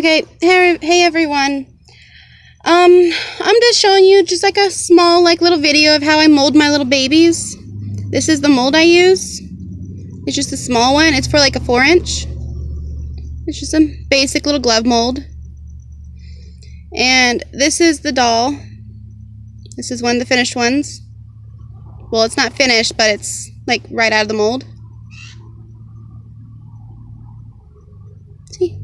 Okay, hey everyone. I'm just showing you just like a small little video of how I mold my little babies. This is the mold I use. It's just a small one. It's for like a 4-inch. It's just a basic little glove mold. And this is the doll. This is one of the finished ones. Well, it's not finished, but it's like right out of the mold. See?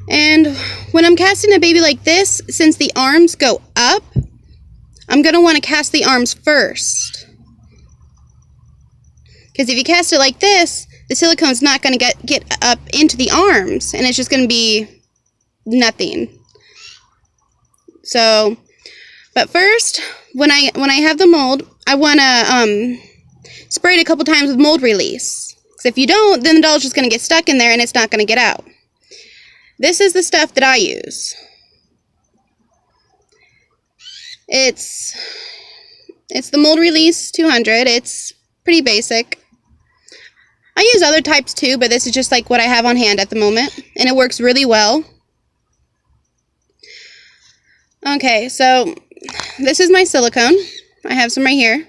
And when I'm casting a baby like this, since the arms go up, I'm going to want to cast the arms first. Because if you cast it like this, the silicone's not going to get up into the arms, and it's just going to be nothing. So, but first, when I have the mold, I want to spray it a couple times with mold release. Because if you don't, then the doll's just going to get stuck in there and it's not going to get out. This is the stuff that I use. It's the mold release 200. It's pretty basic. I use other types too, but this is just like what I have on hand at the moment, and it works really well. Okay, so this is my silicone. I have some right here.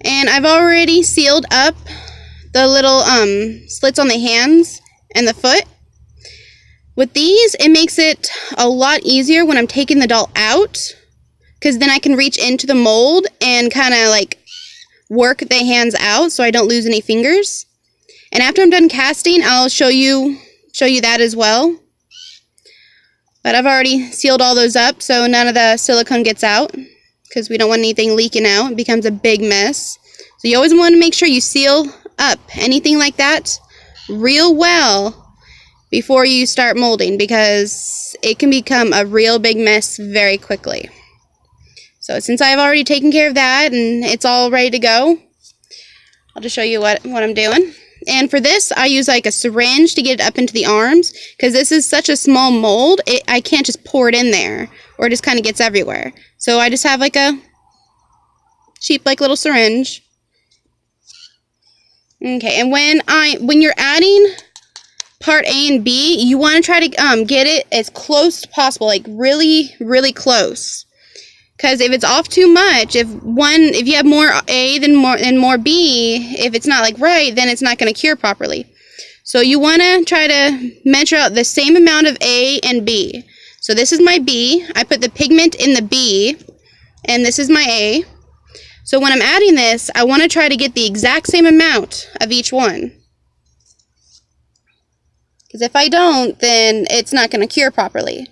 And I've already sealed up the little slits on the hands and the foot. With these, it makes it a lot easier when I'm taking the doll out, because then I can reach into the mold and kind of like work the hands out so I don't lose any fingers. And after I'm done casting, I'll show you that as well. But I've already sealed all those up so none of the silicone gets out, because we don't want anything leaking out. It becomes a big mess. So you always want to make sure you seal up anything like that real well before you start molding, because it can become a real big mess very quickly. So since I've already taken care of that and it's all ready to go, I'll just show you what I'm doing. And for this, I use like a syringe to get it up into the arms, because this is such a small mold, I can't just pour it in there, or it just kind of gets everywhere. So I just have like a cheap little syringe. Okay, and when you're adding part A and B, you want to try to get it as close as possible, like really, really close. Because if it's off too much, if you have more A than more B, if it's not like right, then it's not going to cure properly. So you want to try to measure out the same amount of A and B. So this is my B. I put the pigment in the B, and this is my A. So when I'm adding this, I want to try to get the exact same amount of each one. Because if I don't, then it's not going to cure properly.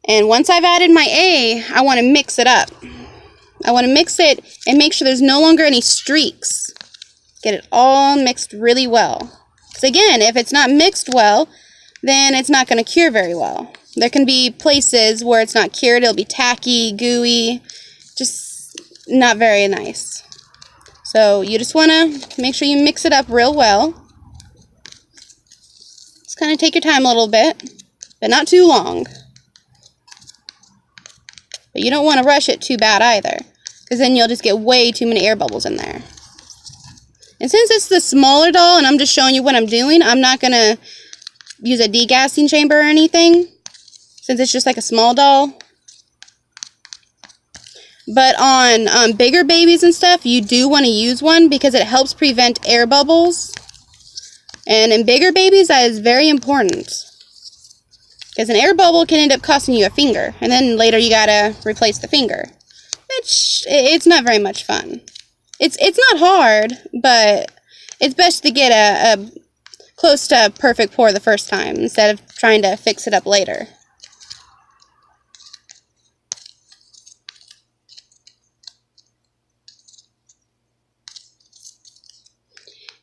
And once I've added my A, I want to mix it up. I want to mix it and make sure there's no longer any streaks. Get it all mixed really well. Because again, if it's not mixed well, then it's not going to cure very well. There can be places where it's not cured. It'll be tacky, gooey, just not very nice. So you just want to make sure you mix it up real well. Just kind of take your time a little bit, but not too long. But you don't want to rush it too bad either, because then you'll just get way too many air bubbles in there. And since it's the smaller doll and I'm just showing you what I'm doing, I'm not going to use a degassing chamber or anything, since it's just like a small doll. But on bigger babies and stuff, you do want to use one, because it helps prevent air bubbles. And in bigger babies, that is very important. Because an air bubble can end up costing you a finger, and then later you gotta replace the finger. Which, it's not very much fun. It's not hard, but it's best to get a close to perfect pour the first time, instead of trying to fix it up later.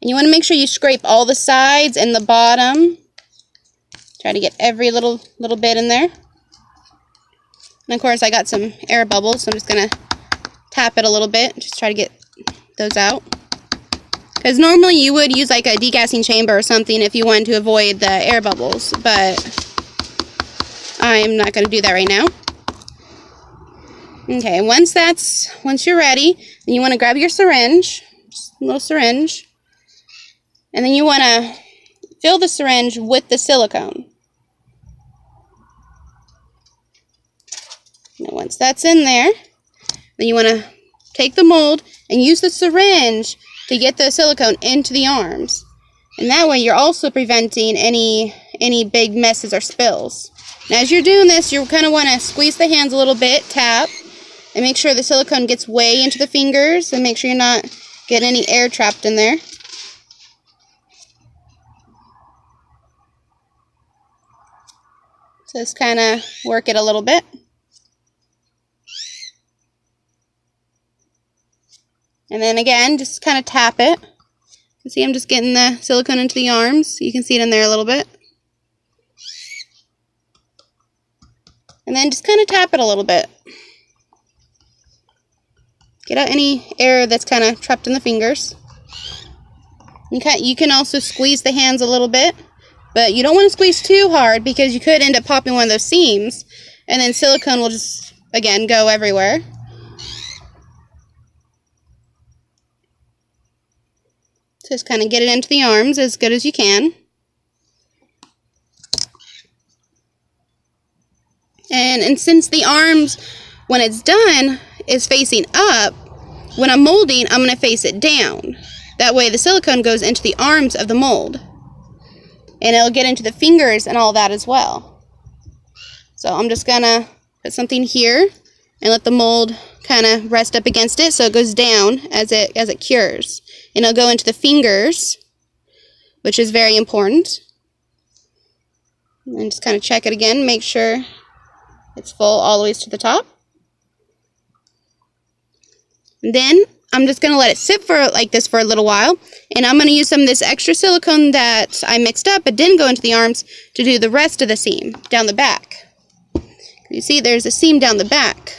And you want to make sure you scrape all the sides and the bottom. Try to get every little bit in there. And of course I got some air bubbles, so I'm just going to tap it a little bit. Just try to get those out. Because normally you would use like a degassing chamber or something if you wanted to avoid the air bubbles. But I'm not going to do that right now. Okay, once you're ready, then you want to grab your syringe. Just a little syringe. And then you want to fill the syringe with the silicone. Now once that's in there, then you want to take the mold and use the syringe to get the silicone into the arms. And that way you're also preventing any big messes or spills. Now as you're doing this, you kind of want to squeeze the hands a little bit, tap, and make sure the silicone gets way into the fingers, and make sure you're not getting any air trapped in there. So just kind of work it a little bit. And then again, just kind of tap it. You see I'm just getting the silicone into the arms. You can see it in there a little bit. And then just kind of tap it a little bit. Get out any air that's kind of trapped in the fingers. You can also squeeze the hands a little bit, but you don't want to squeeze too hard because you could end up popping one of those seams, and then silicone will just, again, go everywhere. Just kind of get it into the arms as good as you can. And since the arms, when it's done, is facing up, when I'm molding, I'm going to face it down. That way the silicone goes into the arms of the mold. And it'll get into the fingers and all that as well. So I'm just going to put something here and let the mold kind of rest up against it so it goes down as it cures. And it'll go into the fingers, which is very important. And just kind of check it again, make sure it's full all the way to the top. And then I'm just going to let it sit for like this for a little while. And I'm going to use some of this extra silicone that I mixed up but didn't go into the arms to do the rest of the seam down the back. You see there's a seam down the back.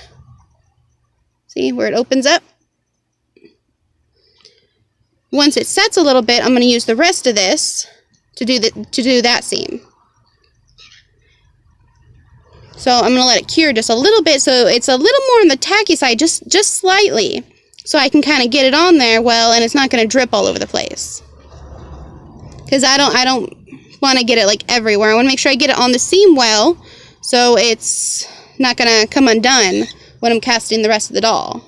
See where it opens up? Once it sets a little bit, I'm going to use the rest of this to do that seam. So I'm going to let it cure just a little bit, so it's a little more on the tacky side, just slightly, so I can kind of get it on there well, and it's not going to drip all over the place. Because I don't want to get it like everywhere. I want to make sure I get it on the seam well, so it's not going to come undone when I'm casting the rest of the doll.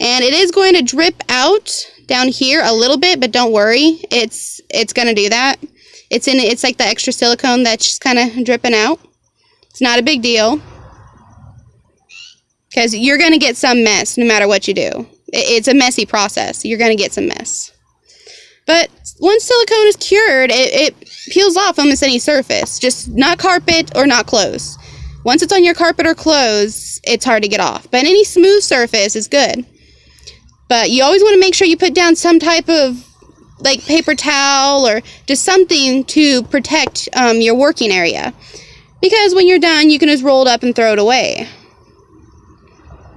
And it is going to drip out down here a little bit, but don't worry, it's going to do that. It's like the extra silicone that's just kind of dripping out. It's not a big deal, because you're going to get some mess no matter what you do. It's a messy process. You're going to get some mess. But once silicone is cured, it peels off almost any surface, just not carpet or not clothes. Once it's on your carpet or clothes, it's hard to get off. But any smooth surface is good. But you always want to make sure you put down some type of like paper towel or just something to protect your working area. Because when you're done, you can just roll it up and throw it away.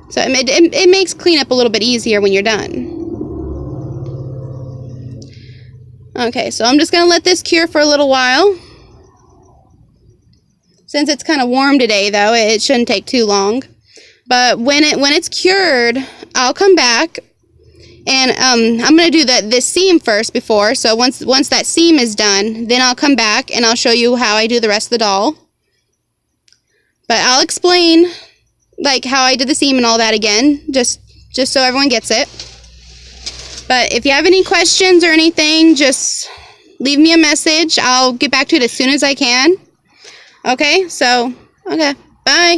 So it makes cleanup a little bit easier when you're done. Okay, so I'm just going to let this cure for a little while. Since it's kind of warm today, though, it shouldn't take too long. But when it's cured, I'll come back. And I'm going to do this seam first before. So once that seam is done, then I'll come back and I'll show you how I do the rest of the doll. But I'll explain like how I did the seam and all that again, just so everyone gets it. But if you have any questions or anything, just leave me a message. I'll get back to it as soon as I can. Okay, so, okay, bye.